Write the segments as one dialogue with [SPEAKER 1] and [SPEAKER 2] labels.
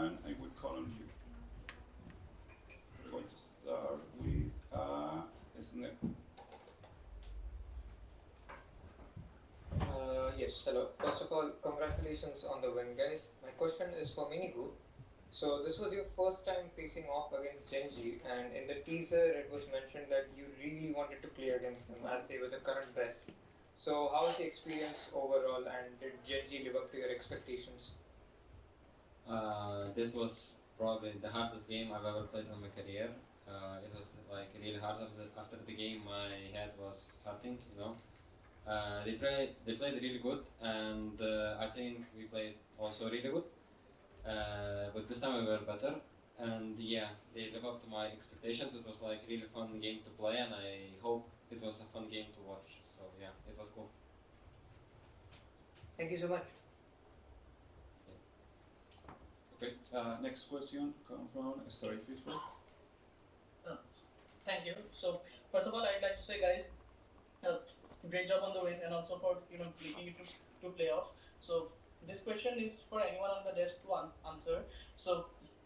[SPEAKER 1] and I will call on you. We're going to start with Snip.
[SPEAKER 2] Yes, hello. First of all, congratulations on the win, guys. My question is for Minigu. So this was your first time facing off against Gen.G, and in the teaser it was mentioned that you really wanted to play against them as they were the current best. So how was the experience overall, and did Gen.G live up to your expectations?
[SPEAKER 3] This was probably the hardest game I've ever played in my career. It was like really hard after the game. My head was hurting, you know. They played really good, and I think we played also really good. But this time we were better, and yeah, they live up to my expectations. It was like really fun game to play, and I hope it was a fun game to watch. So yeah, it was cool.
[SPEAKER 2] Thank you so much.
[SPEAKER 1] Okay, next question comes from Sorry, please.
[SPEAKER 4] Thank you. So first of all, I'd like to say, guys, great job on the win, and also for making it to playoffs. So this question is for anyone on the desk to answer. So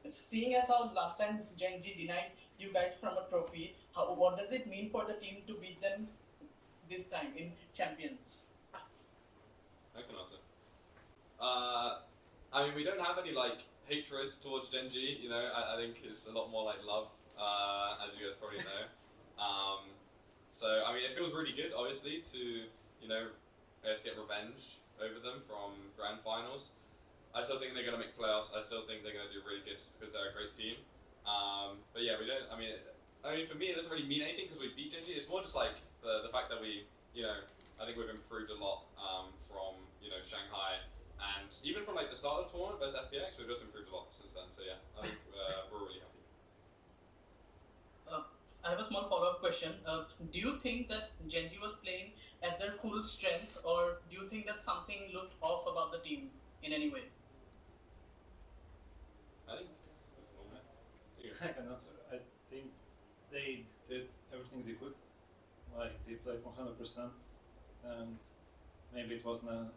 [SPEAKER 4] seeing as how last time Gen.G denied you guys from a trophy, what does it mean for the team to beat them this time in Champions?
[SPEAKER 5] I can answer. I mean, we don't have any like hatred towards Gen.G. You know, I think it's a lot more like love, as you guys probably know. So I mean, it feels really good, obviously, to I guess get revenge over them from grand finals. I still think they're going to make playoffs. I still think they're going to do really good because they're a great team. But yeah, we don't. I mean, for me, it doesn't really mean anything because we beat Gen.G. It's more just like the fact that we, I think we've improved a lot from Shanghai, and even from like the start of the tournament versus FPX, we've just improved a lot since then. So yeah, I think we're really happy.
[SPEAKER 4] I have a small follow-up question. Do you think that Gen.G was playing at their full strength, or do you think that something looked off about the team in any way?
[SPEAKER 5] I think.
[SPEAKER 6] I can answer. I think they did everything they could. Like they played 100%, and maybe it wasn't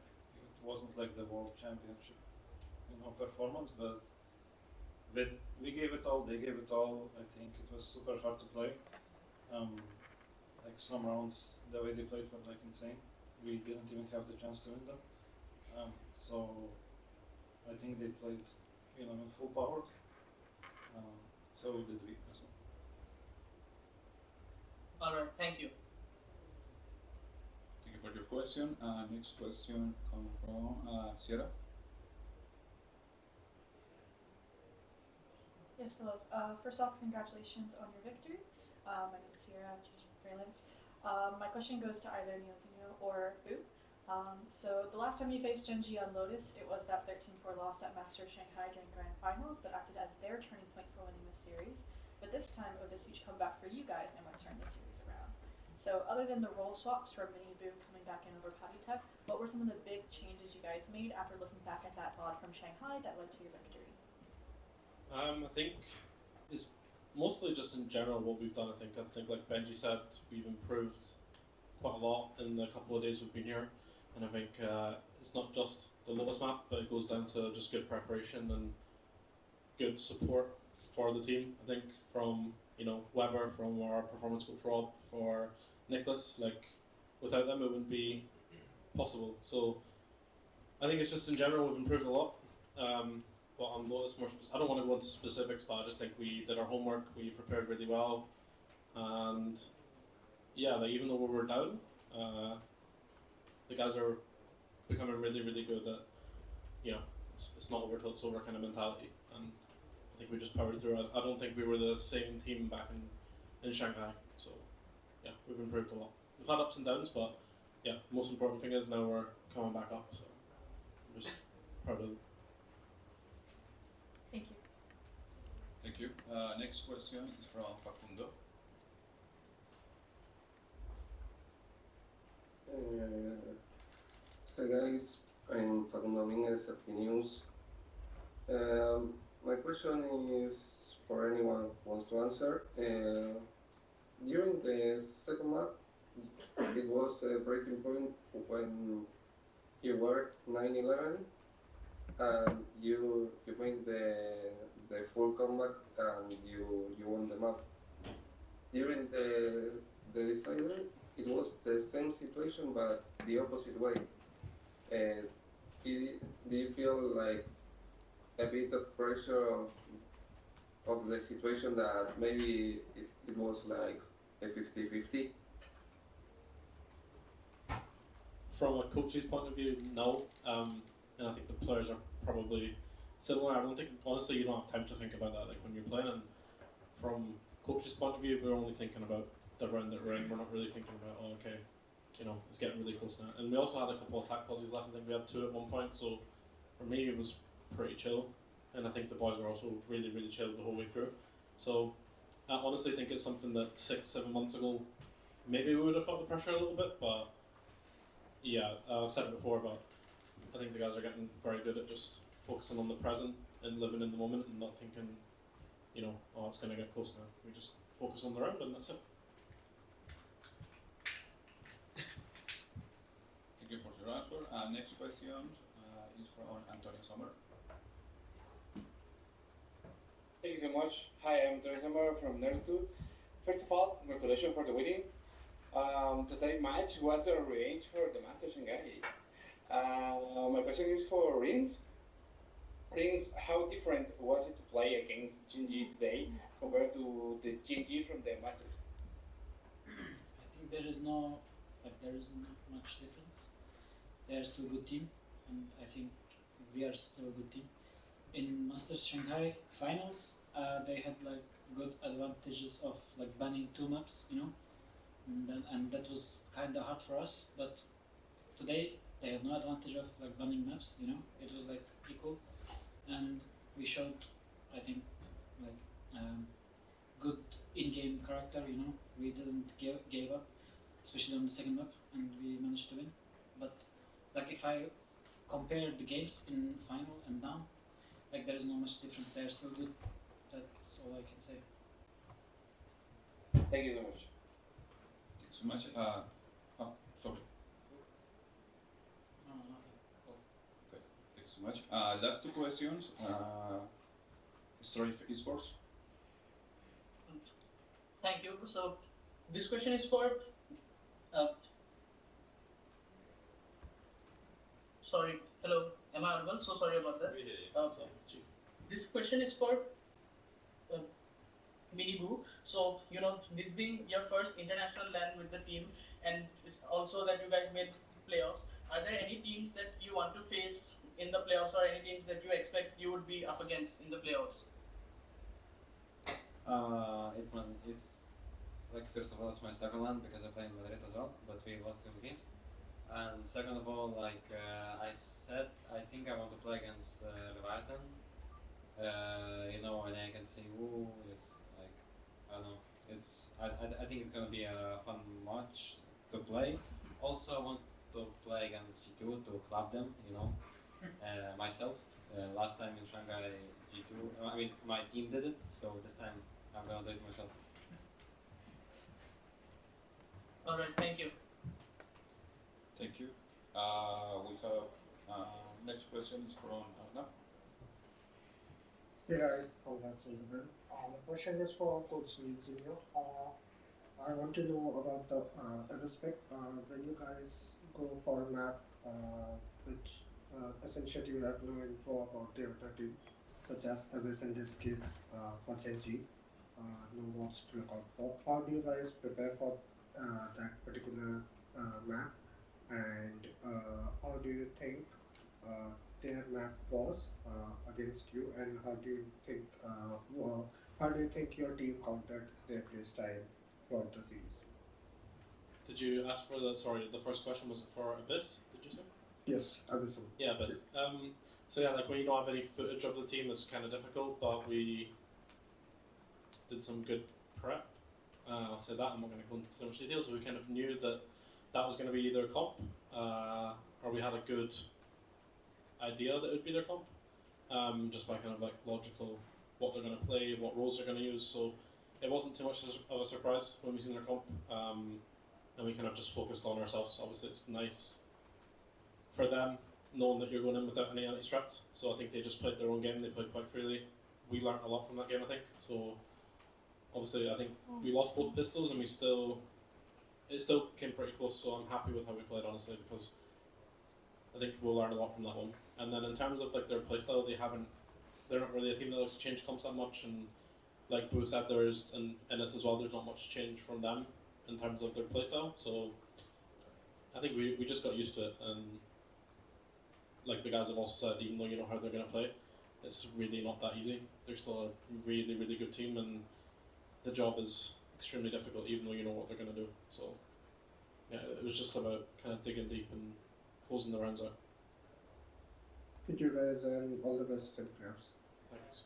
[SPEAKER 6] like the World Championship, performance, but we gave it all. They gave it all. I think it was super hard to play. Like some rounds, the way they played were like insane. We didn't even have the chance to win them. So I think they played, in full power. So did we as well.
[SPEAKER 4] All right, thank you.
[SPEAKER 1] Thank you for your question. Next question comes from Sierra.
[SPEAKER 7] Yes, hello. First off, congratulations on your victory. My name is Sierra, just freelance. My question goes to either Neilzinho or Boo. So the last time you faced Gen.G on Lotus, it was that 13-4 loss at Master Shanghai during Grand Finals that acted as their turning point for winning the series. But this time, it was a huge comeback for you guys and what turned the series around. So other than the role swaps from Mini Boo coming back in over Patty Tech, what were some of the big changes you guys made after looking back at that VOD from Shanghai that led to your victory?
[SPEAKER 8] I think it's mostly just in general what we've done. I think like Benji said, we've improved quite a lot in the couple of days we've been here, and I think it's not just the Lotus map, but it goes down to just good preparation and good support for the team. I think from Weber, from our performance coach Rob, for Nicholas, like without them it wouldn't be possible. So I think it's just in general we've improved a lot. But on Lotus I don't want to go into specifics, but I just think we did our homework, we prepared really well, and yeah, like even though we were down, the guys are becoming really, really good at, it's not over till it's over kind of mentality, and I think we just powered through it. I don't think we were the same team back in Shanghai, so yeah, we've improved a lot. We've had ups and downs, but yeah, most important thing is now we're coming back up, so I'm just proud of it.
[SPEAKER 7] Thank you.
[SPEAKER 1] Thank you. Next question is from Facundo.
[SPEAKER 9] Hi guys, I'm Facundo Dominguez at the News. My question is for anyone who wants to answer. During the second map, it was a breaking point when you were 9-11 and you made the map. During the decider, it was the same situation but the opposite way. And do you feel like a bit of pressure of the situation that maybe it was like a 50-50?
[SPEAKER 8] From a coach's point of view, no. And I think the players are probably similar. I don't think, honestly, you don't have time to think about that. Like when you're playing, and from coach's point of view, we're only thinking about the round that we're in. We're not really thinking about, oh, okay, you know, it's getting really close now. And we also had a couple of attack pauses left. I think we had 2 at one point. So for me, it was pretty chill. And I think the boys were also really, really chill the whole way through. So I honestly think it's something that 6-7 months ago, maybe we would have felt the pressure a little bit, but yeah, I've said it before, but I think the guys are getting very good at just focusing on the present and living in the moment and not thinking, you know, oh, it's going to get close now. We just focus on the round and that's it.
[SPEAKER 1] Thank you for your answer. Next question is from Antonio Sommer.
[SPEAKER 10] Thank you so much. Hi, I'm Antonio from Nerditude. First of all, congratulations for the winning. Today's match was a rearrange for the Master Shanghai. My question is for Rins. Rins, how different was it to play against Gen.G today compared to the Gen.G from the Masters?
[SPEAKER 11] I think there is not much difference. They are still a good team, and I think we are still a good team. In Masters Shanghai finals, they had like good advantages of like banning 2 maps, you know, and that was kind of hard for us. But today they have no advantage of like banning maps, you know. It was like equal, and we showed, I think, like good in-game character, you know. We didn't give up, especially on the second map, and we managed to win. But like if I compare the games in final and now, like there is not much difference. They are still good. That's all I can say.
[SPEAKER 10] Thank you so much.
[SPEAKER 1] Thanks so much. Sorry.
[SPEAKER 11] No, nothing.
[SPEAKER 1] Okay. Thanks so much. Last 2 questions. Story esports.
[SPEAKER 4] Thank you. So this question is for. Sorry. Hello. Am I audible? So sorry about that.
[SPEAKER 5] We hear you.
[SPEAKER 4] This question is for Miniboo. So, you know, this being your first international LAN with the team, and it's also that you guys made playoffs, are there any teams that you want to face in the playoffs, or any teams that you expect you would be up against in the playoffs?
[SPEAKER 3] It's like, first of all, it's my second one because I play in Madrid as well, but we lost 2 games. And second of all, like I said, I think I want to play against Leviathan. You know, and I can say, ooh, it's like, I don't know, I think it's gonna be a fun match to play. Also, I want to play against G2 to club them, you know, myself. Last time in Shanghai, G2, I mean, my team did it, so this time I'm gonna do it myself.
[SPEAKER 4] Alright, thank you.
[SPEAKER 1] Thank you. We have next question is from Arna.
[SPEAKER 12] Hey guys, congrats on the win. My question is for Coach Junior. I want to know about the respect when you guys go for a map which essentially you have no info about the other team, such as Abyss in this case for Gen.G, no mods to look out for. How do you guys prepare for that particular map, and how do you think their map was against you, and how do you think your team countered their play style throughout the series?
[SPEAKER 8] Did you ask for the, sorry, the first question was for Abyss, did you say?
[SPEAKER 12] Yes, Abyss.
[SPEAKER 8] Yeah, Abyss. So yeah, like when you don't have any footage of the team, it's kind of difficult, but we did some good prep. I'll say that, I'm not going to go into too much detail, so we kind of knew that that was going to be either comp, or we had a good idea that it would be their comp, just by kind of like logical what they're going to play, what roles they're going to use, so it wasn't too much of a surprise when we seen their comp, and we kind of just focused on ourselves. Obviously it's nice for them knowing that you're going in without any anti-strats, so I think they just played their own game, they played quite freely. We learned a lot from that game, I think, so obviously I think we lost both pistols and it still came pretty close. So I'm happy with how we played, honestly, because I think we'll learn a lot from that one. And then in terms of like their playstyle, they're not really a team that likes to change comps that much. And like Boo said, and Ennis as well, there's not much change from them in terms of their playstyle. So I think we just got used to it. And like the guys have also said, even though you know how they're going to play, it's really not that easy. They're still a really, really good team, and the job is extremely difficult, even though you know what they're going to do. So yeah, it was just about kind of digging deep and closing the rounds out.
[SPEAKER 12] Thank you guys and all the best in playoffs.
[SPEAKER 8] Thanks.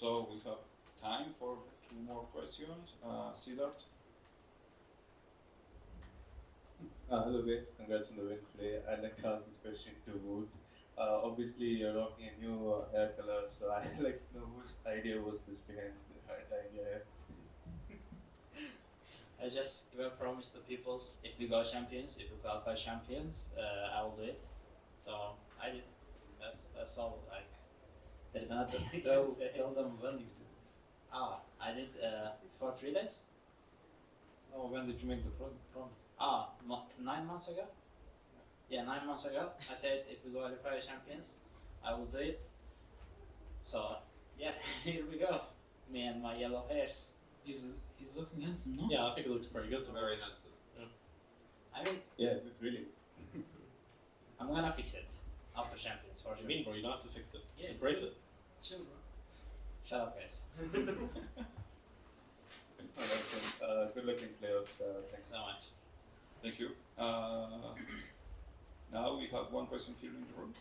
[SPEAKER 1] So we have time for 2 more questions. Siddharth?
[SPEAKER 13] Hello guys, congrats on the win today. I'd like to ask this question to Wood. Obviously you're rocking a new hair color, so I'd like to know whose idea was this behind the idea.
[SPEAKER 11] I just give a promise to people, if we go champions, if we qualify champions, I will do it. So I did. That's all. Like, there's nothing I can say.
[SPEAKER 6] Tell them when you did it.
[SPEAKER 11] I did for 3 days.
[SPEAKER 6] Oh, when did you make the promise?
[SPEAKER 11] 9 months ago. Yeah, 9 months ago. I said if we qualify champions, I will do it. So yeah, here we go. Me and my yellow hairs.
[SPEAKER 10] He's looking handsome, no?
[SPEAKER 8] Yeah, I think it looks pretty good to me.
[SPEAKER 5] Very handsome.
[SPEAKER 11] I mean,
[SPEAKER 13] Yeah, it's really.
[SPEAKER 11] I'm gonna fix it after champions for
[SPEAKER 8] What do
[SPEAKER 11] sure.
[SPEAKER 8] you mean, bro? You don't have to fix it.
[SPEAKER 11] Yeah,
[SPEAKER 8] Embrace it.
[SPEAKER 11] Chill, bro. Shut up, guys.
[SPEAKER 13] Good luck in playoffs. Thanks.
[SPEAKER 11] So much.
[SPEAKER 1] Thank you. Now we have 1 question here in the room.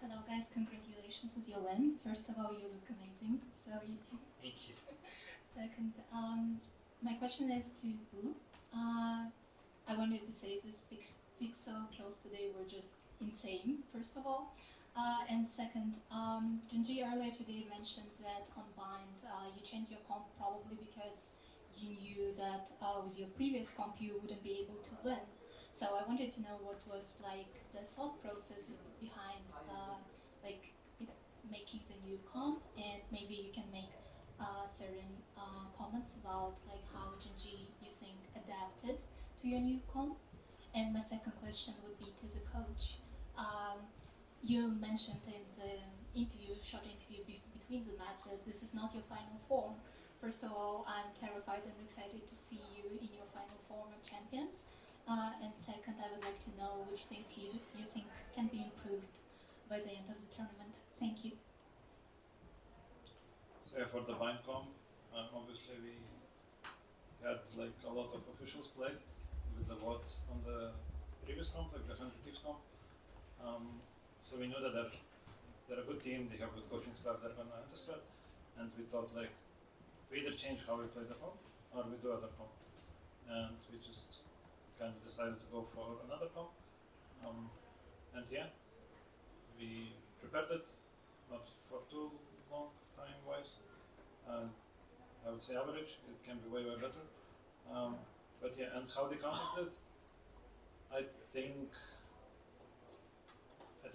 [SPEAKER 14] Hello guys, congratulations with your win. First of all, you look amazing. So you
[SPEAKER 11] Thank you.
[SPEAKER 14] Second, my question is to Boo. I wanted to say this pixel kills today were just insane, first of all. And second, Gen.G earlier today mentioned that on Bind you changed your comp probably because you knew that with your previous comp you wouldn't be able to win. So I wanted to know what was like the thought process behind making the new comp, and maybe you can make certain comments about like how Gen.G you think adapted to your new comp. And my second question would be to the coach. You mentioned in the short interview between the maps that this is not your final form. First of all, I'm terrified and excited to see you in your final form of champions. And second, I would like to know which things you think can be improved by the end of the tournament. Thank you.
[SPEAKER 6] So yeah, for the Binecom, obviously we had like a lot of officials played with the votes on the previous comp, like the Heretics comp. So we knew that they're a good team, they have good coaching staff, they're gonna enter strat, and we thought like we either change how we play the comp or we do other comp, and we just kind of decided to go for another comp. And yeah, we prepared it, not for too long time wise. I would say average, it can be way better. But yeah, and how they countered it, I think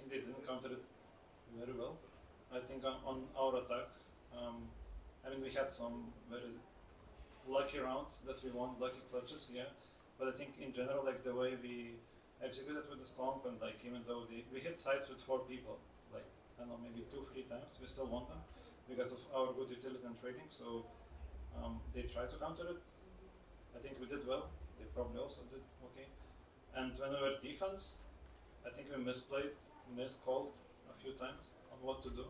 [SPEAKER 6] they didn't counter it very well. I think on our attack, I mean we had some very lucky rounds that we won, lucky clutches, yeah. But I think in general, like the way we executed with this comp, and like even though we hit sites with 4 people, like I don't know, maybe 2-3 times, we still won them because of our good utility and trading. So they tried to counter it. I think we did well. They probably also did okay. And when we were defense, I think we miscalled a few times on what to do.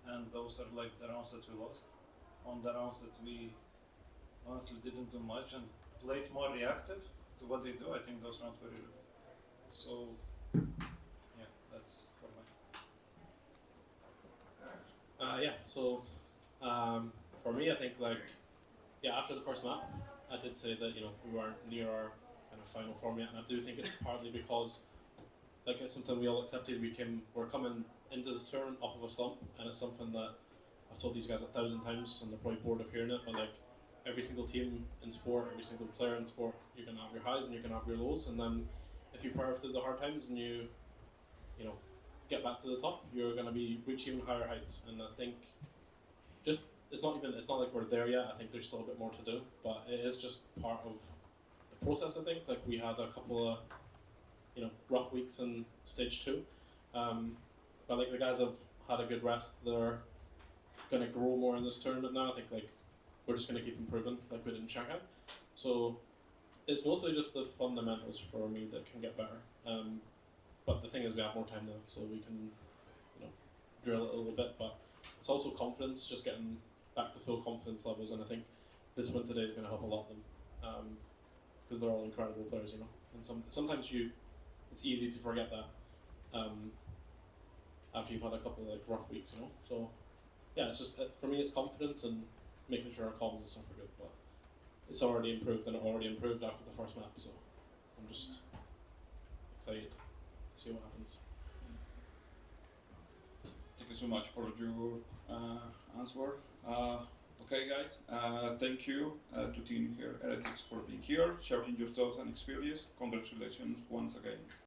[SPEAKER 6] And those are like the rounds that we lost. On the rounds that we honestly didn't do much and played more reactive to what they do, I think those rounds were really good. So yeah, that's for me.
[SPEAKER 8] So for me, I think after the first map, I did say that we weren't near our kind of final form yet, and I do think it's partly because it's something we all accepted. We're coming into this tournament off of a slump, and it's something that I've told these guys 1,000 times, and they're probably bored of hearing it. But every single team in sport, every single player in sport, you can have your highs and you can have your lows, and then if you power through the hard times and you get back to the top, you're going to reach even higher heights. And I think just it's not like we're there yet. I think there's still a bit more to do, but it is just part of the process. I think like we had a couple of rough weeks in stage 2, but like the guys have had a good rest. They're gonna grow more in this tournament now. I think like we're just gonna keep improving like we did in Shanghai. So it's mostly just the fundamentals for me that can get better. But the thing is, we have more time now, so we can drill it a little bit. But it's also confidence, just getting back to full confidence levels, and I think this win today is going to help a lot of them because they're all incredible players, And sometimes it's easy to forget that after you've had a couple of like rough weeks, So yeah, it's just for me, it's confidence and making sure our comms and stuff are good. But it's already improved, and it already improved after the first map, so I'm just excited to see what happens.
[SPEAKER 1] Thank you so much for your answer. Okay, guys, thank you to Team Heretics for being here, sharing your thoughts and experience. Congratulations once again.